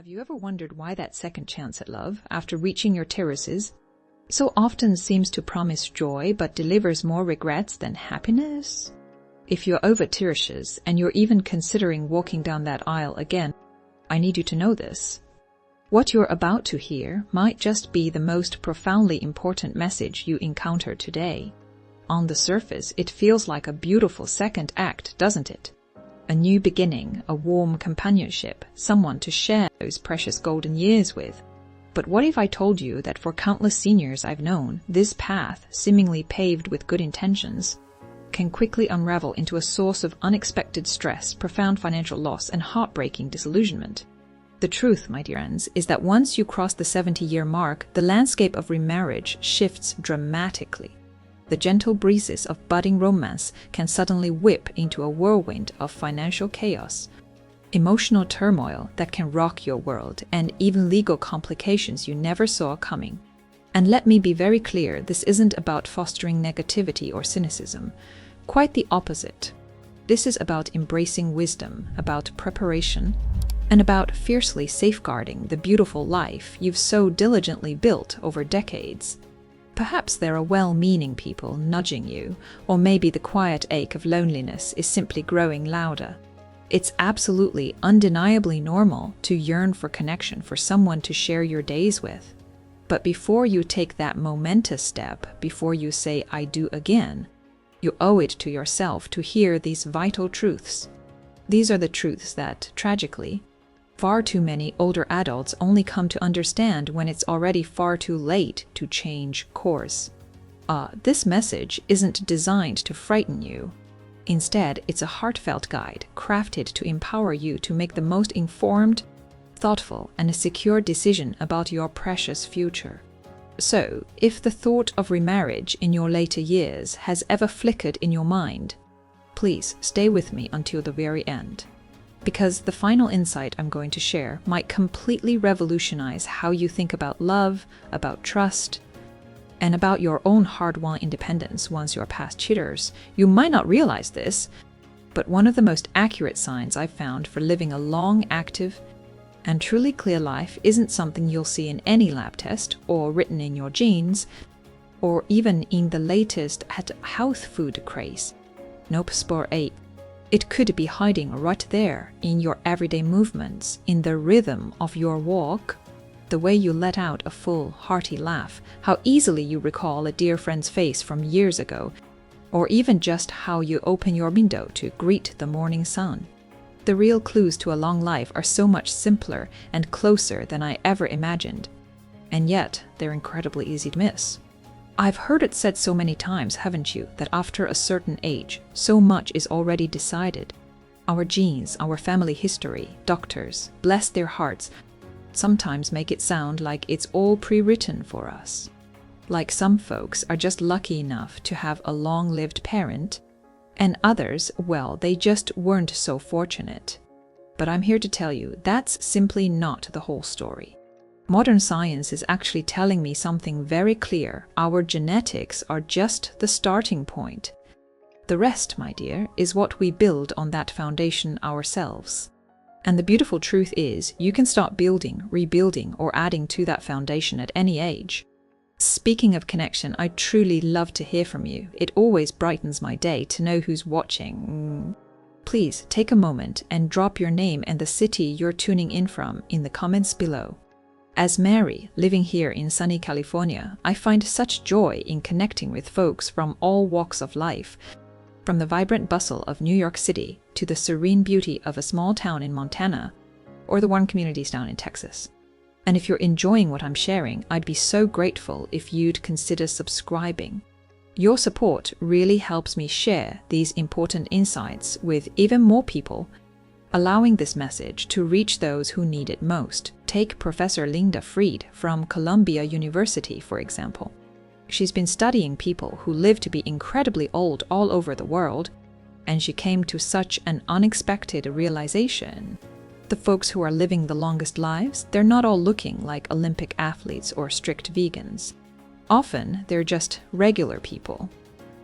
Have you ever wondered why that second chance at love, after reaching your terraces, so often seems to promise joy but delivers more regrets than happiness? If you're over terraces and you're even considering walking down that aisle again, I need you to know this. What you're about to hear might just be the most profoundly important message you encounter today. On the surface, it feels like a beautiful second act, doesn't it? A new beginning, a warm companionship, someone to share those precious golden years with. But what if I told you that for countless seniors I've known, this path, seemingly paved with good intentions, can quickly unravel into a source of unexpected stress, profound financial loss, and heartbreaking disillusionment? The truth, my dear friends, is that once you cross the 70-year mark, the landscape of remarriage shifts dramatically. The gentle breezes of budding romance can suddenly whip into a whirlwind of financial chaos, emotional turmoil that can rock your world, and even legal complications you never saw coming. And let me be very clear, this isn't about fostering negativity or cynicism. Quite the opposite. This is about embracing wisdom, about preparation, and about fiercely safeguarding the beautiful life you've so diligently built over decades. Perhaps there are well-meaning people nudging you, or maybe the quiet ache of loneliness is simply growing louder. It's absolutely, undeniably normal to yearn for connection, for someone to share your days with. But before you take that momentous step, before you say, "I do" again, you owe it to yourself to hear these vital truths. These are the truths that, tragically, far too many older adults only come to understand when it's already far too late to change course. This message isn't designed to frighten you. Instead, it's a heartfelt guide crafted to empower you to make the most informed, thoughtful, and secure decision about your precious future. So, if the thought of remarriage in your later years has ever flickered in your mind, please stay with me until the very end. Because the final insight I'm going to share might completely revolutionize how you think about love, about trust, and about your own hard-won independence once you're past jitters. You might not realize this, but one of the most accurate signs I've found for living a long, active, and truly clear life isn't something you'll see in any lab test, or written in your genes, or even in the latest health food craze. Nope, spore 8. It could be hiding right there in your everyday movements, in the rhythm of your walk, the way you let out a full, hearty laugh, how easily you recall a dear friend's face from years ago, or even just how you open your window to greet the morning sun. The real clues to a long life are so much simpler and closer than I ever imagined, and yet they're incredibly easy to miss. I've heard it said so many times, haven't you, that after a certain age, so much is already decided. Our genes, our family history, doctors, bless their hearts, sometimes make it sound like it's all pre-written for us. Like some folks are just lucky enough to have a long-lived parent, and others, well, they just weren't so fortunate. But I'm here to tell you, that's simply not the whole story. Modern science is actually telling me something very clear. Our genetics are just the starting point. The rest, my dear, is what we build on that foundation ourselves. And the beautiful truth is, you can start building, rebuilding, or adding to that foundation at any age. Speaking of connection, I truly love to hear from you. It always brightens my day to know who's watching. Please take a moment and drop your name and the city you're tuning in from in the comments below. As Mary, living here in sunny California, I find such joy in connecting with folks from all walks of life, from the vibrant bustle of New York City to the serene beauty of a small town in Montana, or the warm communities down in Texas. And if you're enjoying what I'm sharing, I'd be so grateful if you'd consider subscribing. Your support really helps me share these important insights with even more people, allowing this message to reach those who need it most. Take Professor Linda Fried from Columbia University, for example. She's been studying people who live to be incredibly old all over the world, and she came to such an unexpected realization. The folks who are living the longest lives, they're not all looking like Olympic athletes or strict vegans. Often, they're just regular people.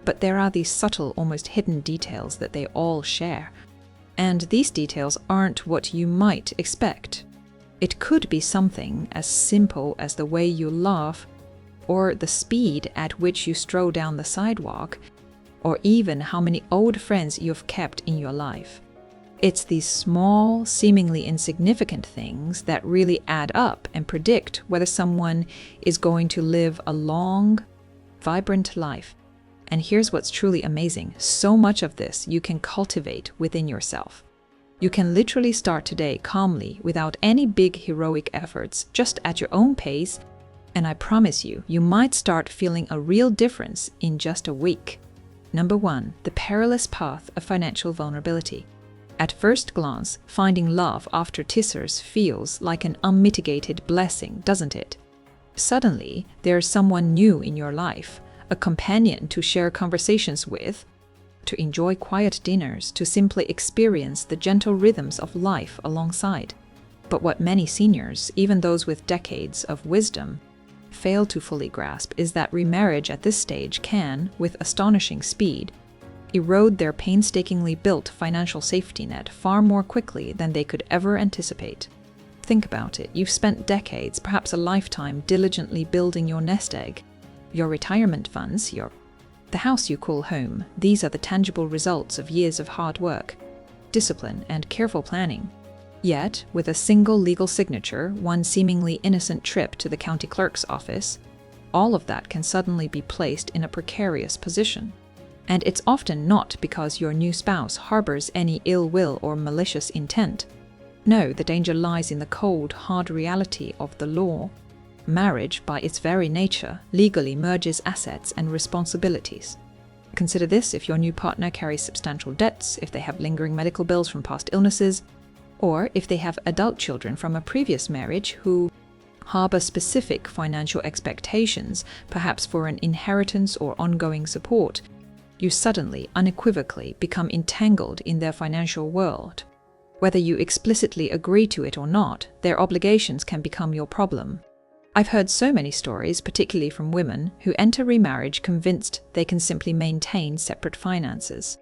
But there are these subtle, almost hidden details that they all share. And these details aren't what you might expect. It could be something as simple as the way you laugh, or the speed at which you stroll down the sidewalk, or even how many old friends you've kept in your life. It's these small, seemingly insignificant things that really add up and predict whether someone is going to live a long, vibrant life. And here's what's truly amazing. So much of this you can cultivate within yourself. You can literally start today calmly without any big heroic efforts, just at your own pace, and I promise you, you might start feeling a real difference in just a week. Number 1, the perilous path of financial vulnerability. At first glance, finding love after teasers feels like an unmitigated blessing, doesn't it? Suddenly, there's someone new in your life, a companion to share conversations with, to enjoy quiet dinners, to simply experience the gentle rhythms of life alongside. But what many seniors, even those with decades of wisdom, fail to fully grasp is that remarriage at this stage can, with astonishing speed, erode their painstakingly built financial safety net far more quickly than they could ever anticipate. Think about it. You've spent decades, perhaps a lifetime, diligently building your nest egg, your retirement funds, the house you call home. These are the tangible results of years of hard work, discipline, and careful planning. Yet, with a single legal signature, one seemingly innocent trip to the county clerk's office, all of that can suddenly be placed in a precarious position. And it's often not because your new spouse harbors any ill will or malicious intent. No, the danger lies in the cold, hard reality of the law. Marriage, by its very nature, legally merges assets and responsibilities. Consider this if your new partner carries substantial debts, if they have lingering medical bills from past illnesses, or if they have adult children from a previous marriage who harbor specific financial expectations, perhaps for an inheritance or ongoing support. You suddenly, unequivocally become entangled in their financial world. Whether you explicitly agree to it or not, their obligations can become your problem. I've heard so many stories, particularly from women, who enter remarriage convinced they can simply maintain separate finances.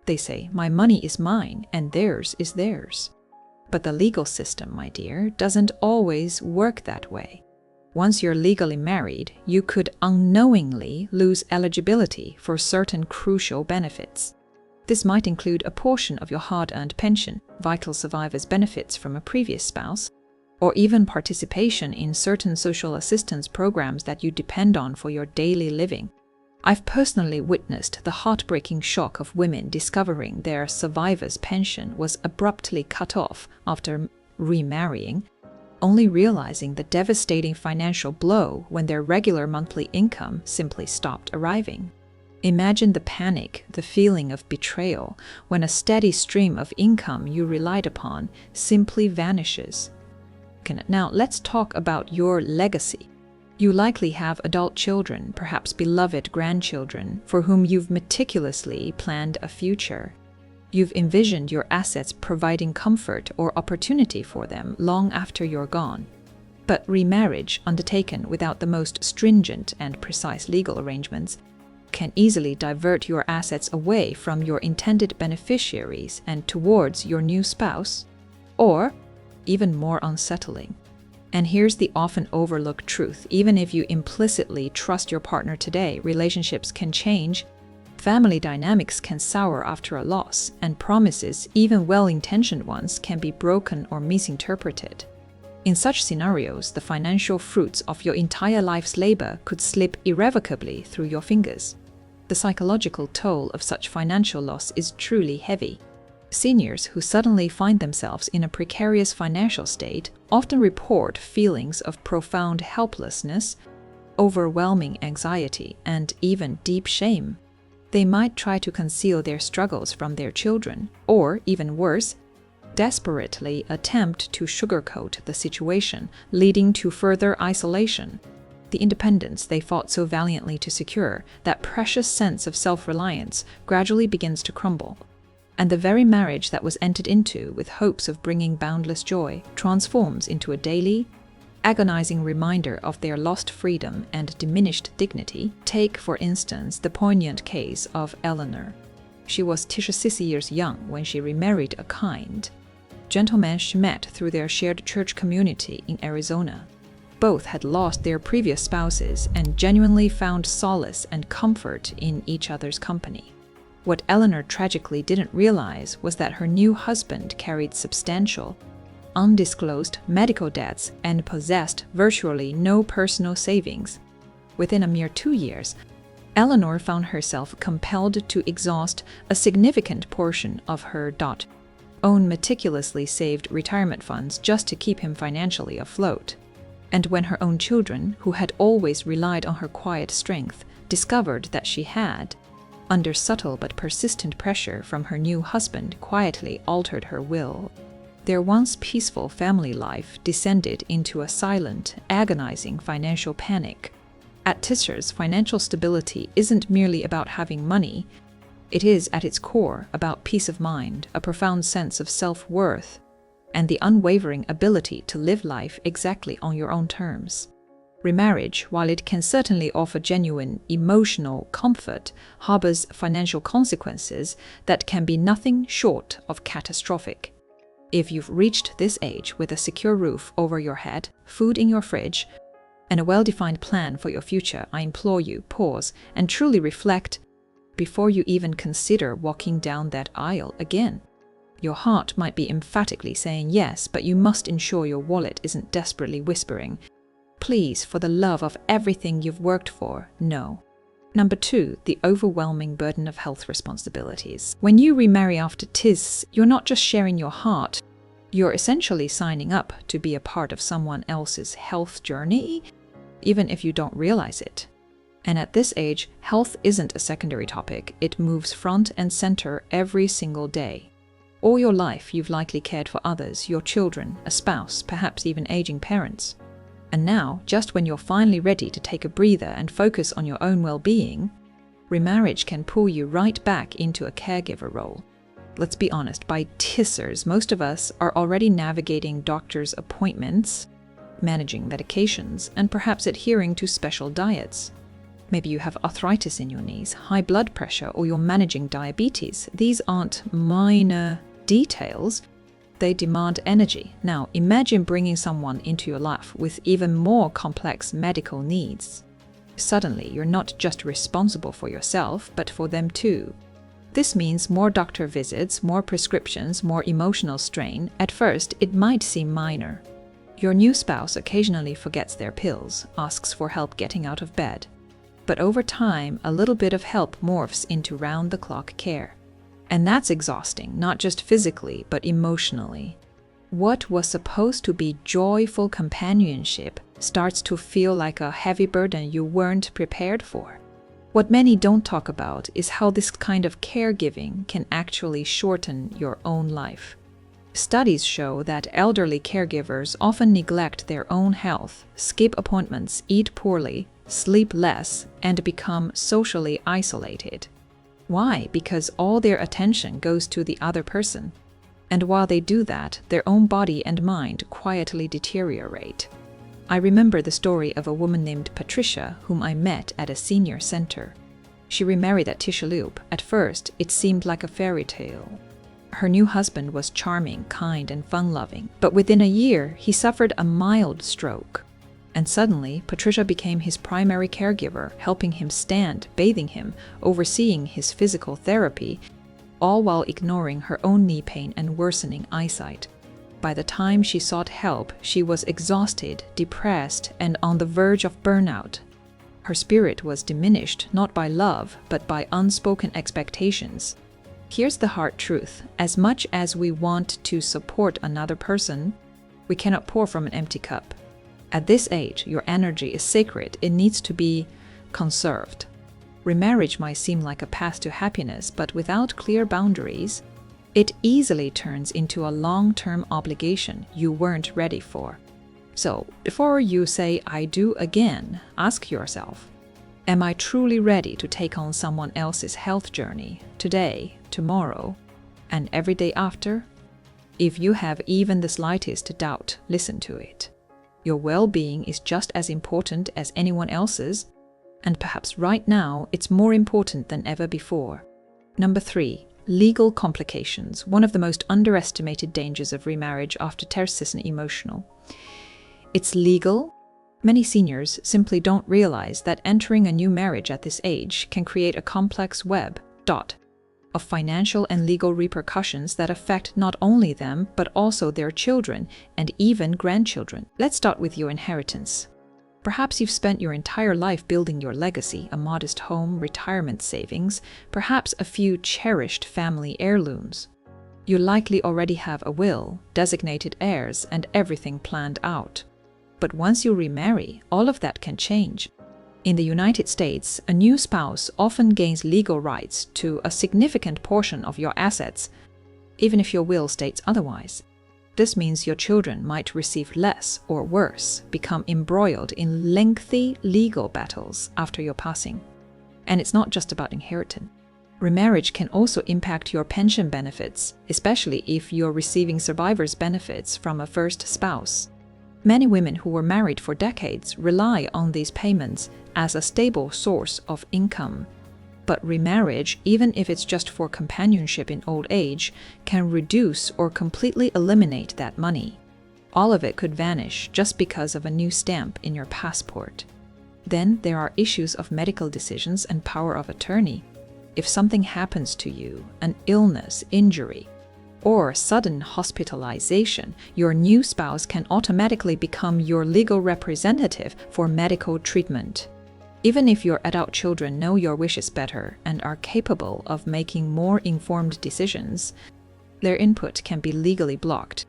They say, "My money is mine, and theirs is theirs." But the legal system, my dear, doesn't always work that way. Once you're legally married, you could unknowingly lose eligibility for certain crucial benefits. This might include a portion of your hard-earned pension, vital survivor's benefits from a previous spouse, or even participation in certain social assistance programs that you depend on for your daily living. I've personally witnessed the heartbreaking shock of women discovering their survivor's pension was abruptly cut off after remarrying, only realizing the devastating financial blow when their regular monthly income simply stopped arriving. Imagine the panic, the feeling of betrayal, when a steady stream of income you relied upon simply vanishes. Now, let's talk about your legacy. You likely have adult children, perhaps beloved grandchildren, for whom you've meticulously planned a future. You've envisioned your assets providing comfort or opportunity for them long after you're gone. But remarriage, undertaken without the most stringent and precise legal arrangements, can easily divert your assets away from your intended beneficiaries and towards your new spouse, or, even more unsettling. And here's the often overlooked truth. Even if you implicitly trust your partner today, relationships can change, family dynamics can sour after a loss, and promises, even well-intentioned ones, can be broken or misinterpreted. In such scenarios, the financial fruits of your entire life's labor could slip irrevocably through your fingers. The psychological toll of such financial loss is truly heavy. Seniors who suddenly find themselves in a precarious financial state often report feelings of profound helplessness, overwhelming anxiety, and even deep shame. They might try to conceal their struggles from their children, or, even worse, desperately attempt to sugarcoat the situation, leading to further isolation. The independence they fought so valiantly to secure, that precious sense of self-reliance, gradually begins to crumble. And the very marriage that was entered into with hopes of bringing boundless joy transforms into a daily, agonizing reminder of their lost freedom and diminished dignity. Take, for instance, the poignant case of Eleanor. She was 6 years young when she remarried a kind, gentleman she met through their shared church community in Arizona. Both had lost their previous spouses and genuinely found solace and comfort in each other's company. What Eleanor tragically didn't realize was that her new husband carried substantial, undisclosed medical debts and possessed virtually no personal savings. Within a mere 2 years, Eleanor found herself compelled to exhaust a significant portion of her own meticulously saved retirement funds just to keep him financially afloat. And when her own children, who had always relied on her quiet strength, discovered that she had, under subtle but persistent pressure from her new husband, quietly altered her will, their once peaceful family life descended into a silent, agonizing financial panic. At Tischer's, financial stability isn't merely about having money. It is, at its core, about peace of mind, a profound sense of self-worth, and the unwavering ability to live life exactly on your own terms. Remarriage, while it can certainly offer genuine emotional comfort, harbors financial consequences that can be nothing short of catastrophic. If you've reached this age with a secure roof over your head, food in your fridge, and a well-defined plan for your future, I implore you, pause and truly reflect before you even consider walking down that aisle again. Your heart might be emphatically saying yes, but you must ensure your wallet isn't desperately whispering, please, for the love of everything you've worked for, no. Number 2, the overwhelming burden of health responsibilities. When you remarry after TIS, you're not just sharing your heart, you're essentially signing up to be a part of someone else's health journey, even if you don't realize it. And at this age, health isn't a secondary topic, it moves front and center every single day. All your life, you've likely cared for others, your children, a spouse, perhaps even aging parents. And now, just when you're finally ready to take a breather and focus on your own well-being, remarriage can pull you right back into a caregiver role. Let's be honest, by Tissers, most of us are already navigating doctor's appointments, managing medications, and perhaps adhering to special diets. Maybe you have arthritis in your knees, high blood pressure, or you're managing diabetes. These aren't minor details. They demand energy. Now, imagine bringing someone into your life with even more complex medical needs. Suddenly, you're not just responsible for yourself, but for them too. This means more doctor visits, more prescriptions, more emotional strain. At first, it might seem minor. Your new spouse occasionally forgets their pills, asks for help getting out of bed. But over time, a little bit of help morphs into round-the-clock care. And that's exhausting, not just physically, but emotionally. What was supposed to be joyful companionship starts to feel like a heavy burden you weren't prepared for. What many don't talk about is how this kind of caregiving can actually shorten your own life. Studies show that elderly caregivers often neglect their own health, skip appointments, eat poorly, sleep less, and become socially isolated. Why? Because all their attention goes to the other person. And while they do that, their own body and mind quietly deteriorate. I remember the story of a woman named Patricia, whom I met at a senior center. She remarried at Tishalube. At first, it seemed like a fairy tale. Her new husband was charming, kind, and fun-loving, but within a year, he suffered a mild stroke. And suddenly, Patricia became his primary caregiver, helping him stand, bathing him, overseeing his physical therapy, all while ignoring her own knee pain and worsening eyesight. By the time she sought help, she was exhausted, depressed, and on the verge of burnout. Her spirit was diminished not by love, but by unspoken expectations. Here's the hard truth. As much as we want to support another person, we cannot pour from an empty cup. At this age, your energy is sacred. It needs to be conserved. Remarriage might seem like a path to happiness, but without clear boundaries, it easily turns into a long-term obligation you weren't ready for. So, before you say, I do again, ask yourself, am I truly ready to take on someone else's health journey today, tomorrow, and every day after? If you have even the slightest doubt, listen to it. Your well-being is just as important as anyone else's, and perhaps right now it's more important than ever before. Number 3, Legal complications, one of the most underestimated dangers of remarriage after tersis and emotional. It's legal. Many seniors simply don't realize that entering a new marriage at this age can create a complex web of financial and legal repercussions that affect not only them, but also their children and even grandchildren. Let's start with your inheritance. Perhaps you've spent your entire life building your legacy, a modest home, retirement savings, perhaps a few cherished family heirlooms. You likely already have a will, designated heirs, and everything planned out. But once you remarry, all of that can change. In the United States, a new spouse often gains legal rights to a significant portion of your assets, even if your will states otherwise. This means your children might receive less or worse, become embroiled in lengthy legal battles after your passing. And it's not just about inheritance. Remarriage can also impact your pension benefits, especially if you're receiving survivor's benefits from a first spouse. Many women who were married for decades rely on these payments as a stable source of income. But remarriage, even if it's just for companionship in old age, can reduce or completely eliminate that money. All of it could vanish just because of a new stamp in your passport. Then there are issues of medical decisions and power of attorney. If something happens to you, an illness, injury, or sudden hospitalization, your new spouse can automatically become your legal representative for medical treatment. Even if your adult children know your wishes better and are capable of making more informed decisions, their input can be legally blocked.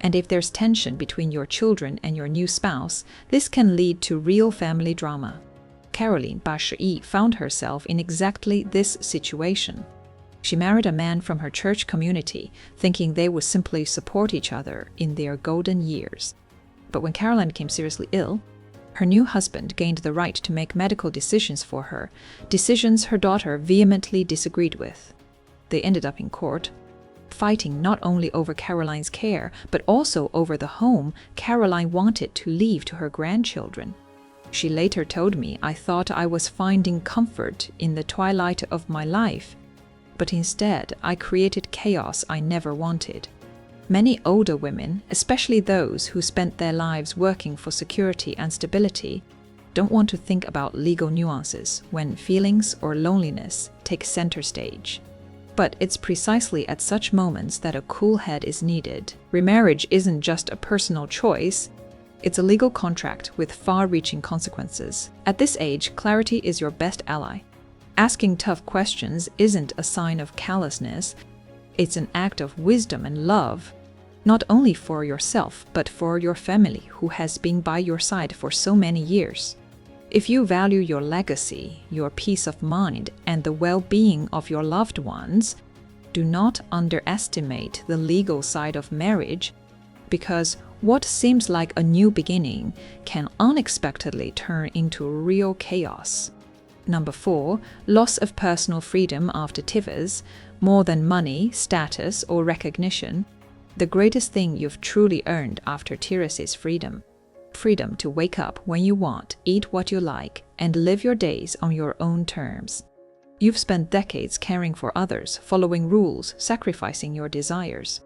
And if there's tension between your children and your new spouse, this can lead to real family drama. Caroline, 81, found herself in exactly this situation. She married a man from her church community, thinking they would simply support each other in their golden years. But when Caroline became seriously ill, her new husband gained the right to make medical decisions for her, decisions her daughter vehemently disagreed with. They ended up in court, fighting not only over Caroline's care, but also over the home Caroline wanted to leave to her grandchildren. She later told me, "I thought I was finding comfort in the twilight of my life, but instead I created chaos I never wanted." Many older women, especially those who spent their lives working for security and stability, don't want to think about legal nuances when feelings or loneliness take center stage. But it's precisely at such moments that a cool head is needed. Remarriage isn't just a personal choice, it's a legal contract with far-reaching consequences. At this age, clarity is your best ally. Asking tough questions isn't a sign of callousness, it's an act of wisdom and love, not only for yourself, but for your family who has been by your side for so many years. If you value your legacy, your peace of mind, and the well-being of your loved ones, do not underestimate the legal side of marriage, because what seems like a new beginning can unexpectedly turn into real chaos. Number 4, loss of personal freedom after tivas, more than money, status, or recognition. The greatest thing you've truly earned after tiras is freedom. Freedom to wake up when you want, eat what you like, and live your days on your own terms. You've spent decades caring for others, following rules, sacrificing your desires.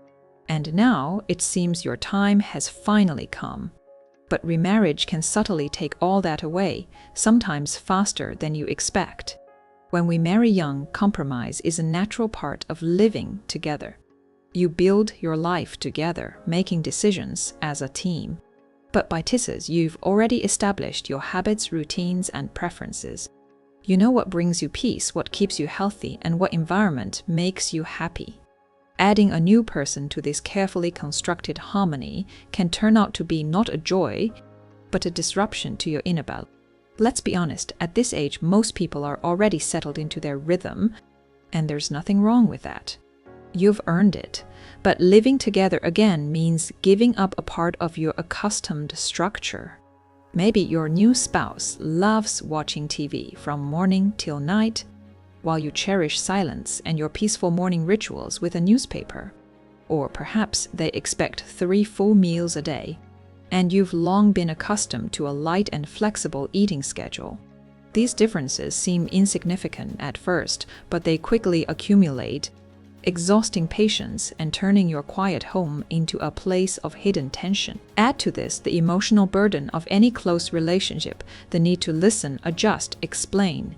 And now it seems your time has finally come. But remarriage can subtly take all that away, sometimes faster than you expect. When we marry young, compromise is a natural part of living together. You build your life together, making decisions as a team. But by tisas, you've already established your habits, routines, and preferences. You know what brings you peace, what keeps you healthy, and what environment makes you happy. Adding a new person to this carefully constructed harmony can turn out to be not a joy, but a disruption to your inner balance. Let's be honest, at this age, most people are already settled into their rhythm, and there's nothing wrong with that. You've earned it. But living together again means giving up a part of your accustomed structure. Maybe your new spouse loves watching TV from morning till night, while you cherish silence and your peaceful morning rituals with a newspaper. Or perhaps they expect 3 full meals a day, and you've long been accustomed to a light and flexible eating schedule. These differences seem insignificant at first, but they quickly accumulate. exhausting patience and turning your quiet home into a place of hidden tension. Add to this the emotional burden of any close relationship, the need to listen, adjust, explain.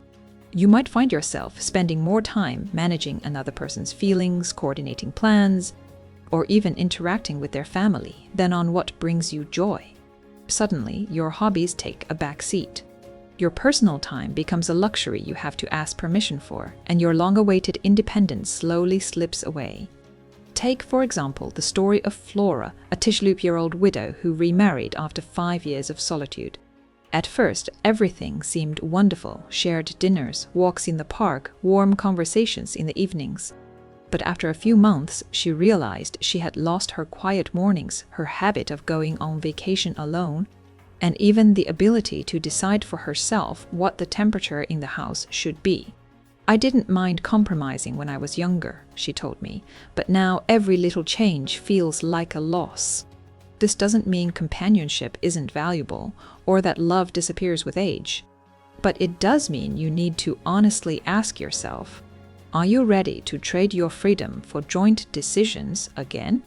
You might find yourself spending more time managing another person's feelings, coordinating plans, or even interacting with their family than on what brings you joy. Suddenly, your hobbies take a back seat. Your personal time becomes a luxury you have to ask permission for, and your long-awaited independence slowly slips away. Take, for example, the story of Flora, a Tishloop-year-old widow who remarried after 5 years of solitude. At first, everything seemed wonderful: shared dinners, walks in the park, warm conversations in the evenings. But after a few months, she realized she had lost her quiet mornings, her habit of going on vacation alone, and even the ability to decide for herself what the temperature in the house should be. "I didn't mind compromising when I was younger," she told me, "but now every little change feels like a loss." This doesn't mean companionship isn't valuable or that love disappears with age. But it does mean you need to honestly ask yourself, are you ready to trade your freedom for joint decisions again?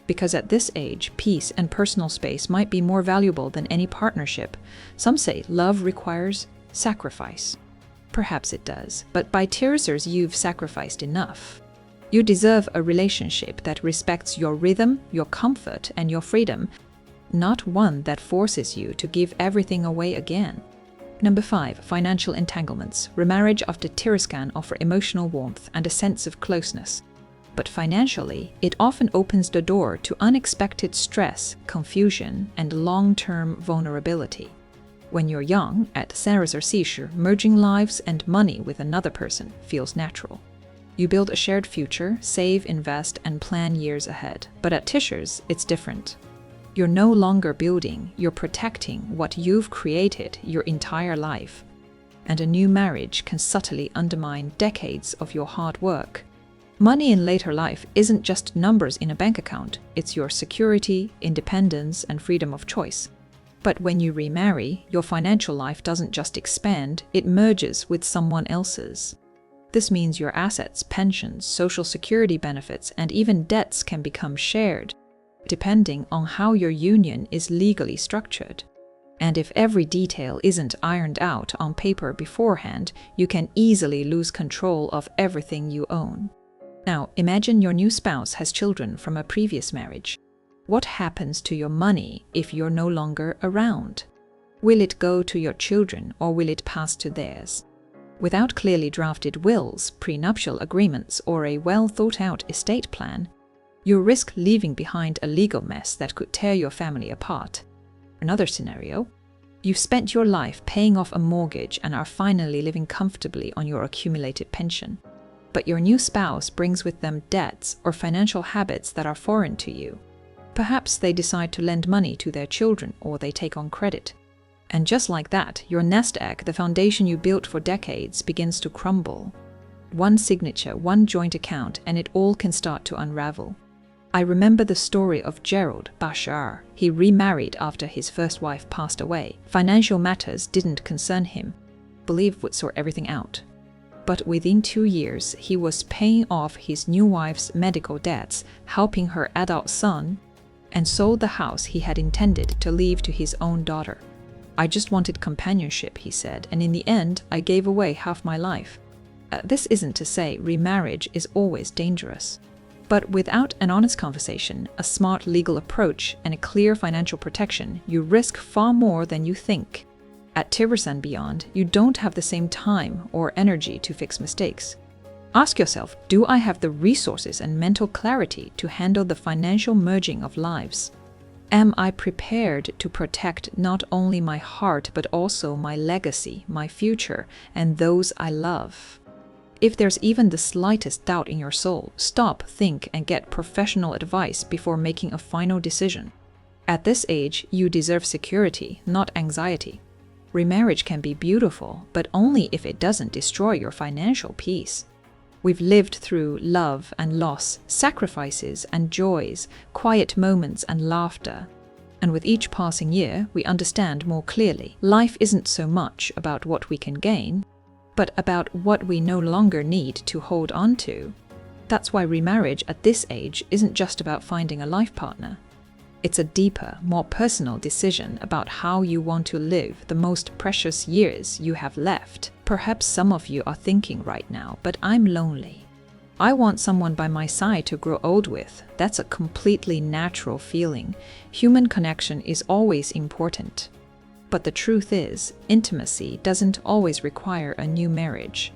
Because at this age, peace and personal space might be more valuable than any partnership. Some say love requires sacrifice. Perhaps it does, but by Teresa's, you've sacrificed enough. You deserve a relationship that respects your rhythm, your comfort, and your freedom, not one that forces you to give everything away again. Number 5. Financial entanglements. Remarriage after Terescan offer emotional warmth and a sense of closeness. But financially, it often opens the door to unexpected stress, confusion, and long-term vulnerability. When you're young, at Sarah's or Seashore, merging lives and money with another person feels natural. You build a shared future, save, invest, and plan years ahead. But at Tisher's, it's different. You're no longer building, you're protecting what you've created your entire life. And a new marriage can subtly undermine decades of your hard work. Money in later life isn't just numbers in a bank account, it's your security, independence, and freedom of choice. But when you remarry, your financial life doesn't just expand, it merges with someone else's. This means your assets, pensions, social security benefits, and even debts can become shared, depending on how your union is legally structured. And if every detail isn't ironed out on paper beforehand, you can easily lose control of everything you own. Now, imagine your new spouse has children from a previous marriage. What happens to your money if you're no longer around? Will it go to your children or will it pass to theirs? Without clearly drafted wills, prenuptial agreements, or a well-thought-out estate plan, you risk leaving behind a legal mess that could tear your family apart. Another scenario: you've spent your life paying off a mortgage and are finally living comfortably on your accumulated pension. But your new spouse brings with them debts or financial habits that are foreign to you. Perhaps they decide to lend money to their children or they take on credit. And just like that, your nest egg, the foundation you built for decades, begins to crumble. One signature, one joint account, and it all can start to unravel. I remember the story of Gerald Bashar. He remarried after his first wife passed away. Financial matters didn't concern him. Believe would sort everything out. But within 2 years, he was paying off his new wife's medical debts, helping her adult son, and sold the house he had intended to leave to his own daughter. "I just wanted companionship," he said, "and in the end, I gave away half my life." This isn't to say remarriage is always dangerous. But without an honest conversation, a smart legal approach, and a clear financial protection, you risk far more than you think. At Tivers and beyond, you don't have the same time or energy to fix mistakes. Ask yourself, do I have the resources and mental clarity to handle the financial merging of lives? Am I prepared to protect not only my heart but also my legacy, my future, and those I love? If there's even the slightest doubt in your soul, stop, think, and get professional advice before making a final decision. At this age, you deserve security, not anxiety. Remarriage can be beautiful, but only if it doesn't destroy your financial peace. We've lived through love and loss, sacrifices and joys, quiet moments and laughter. And with each passing year, we understand more clearly. Life isn't so much about what we can gain, but about what we no longer need to hold on to. That's why remarriage at this age isn't just about finding a life partner. It's a deeper, more personal decision about how you want to live the most precious years you have left. Perhaps some of you are thinking right now, but I'm lonely. I want someone by my side to grow old with. That's a completely natural feeling. Human connection is always important. But the truth is, intimacy doesn't always require a new marriage.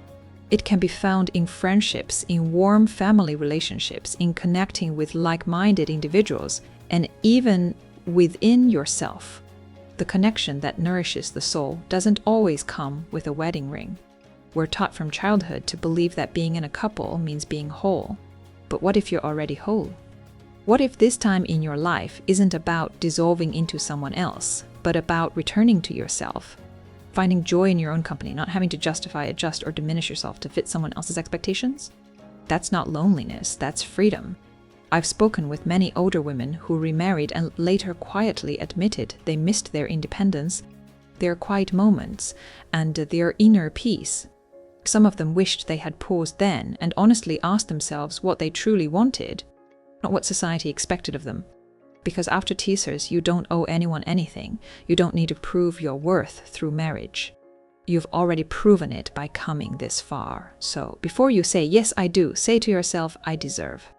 It can be found in friendships, in warm family relationships, in connecting with like-minded individuals, and even within yourself. The connection that nourishes the soul doesn't always come with a wedding ring. We're taught from childhood to believe that being in a couple means being whole. But what if you're already whole? What if this time in your life isn't about dissolving into someone else, but about returning to yourself? Finding joy in your own company, not having to justify, adjust, or diminish yourself to fit someone else's expectations? That's not loneliness, that's freedom. I've spoken with many older women who remarried and later quietly admitted they missed their independence, their quiet moments, and their inner peace. Some of them wished they had paused then and honestly asked themselves what they truly wanted, not what society expected of them. Because after teasers, you don't owe anyone anything. You don't need to prove your worth through marriage. You've already proven it by coming this far. So before you say, yes, I do, say to yourself, I deserve.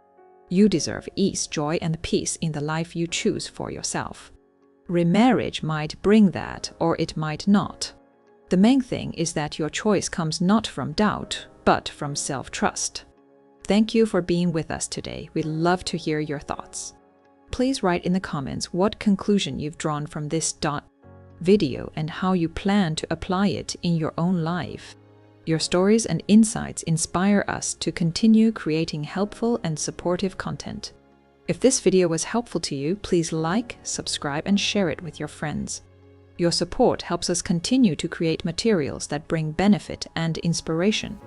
You deserve ease, joy, and peace in the life you choose for yourself. Remarriage might bring that, or it might not. The main thing is that your choice comes not from doubt, but from self-trust. Thank you for being with us today. We'd love to hear your thoughts. Please write in the comments what conclusion you've drawn from this video and how you plan to apply it in your own life. Your stories and insights inspire us to continue creating helpful and supportive content. If this video was helpful to you, please like, subscribe, and share it with your friends. Your support helps us continue to create materials that bring benefit and inspiration.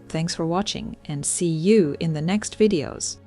Thanks for watching, and see you in the next videos.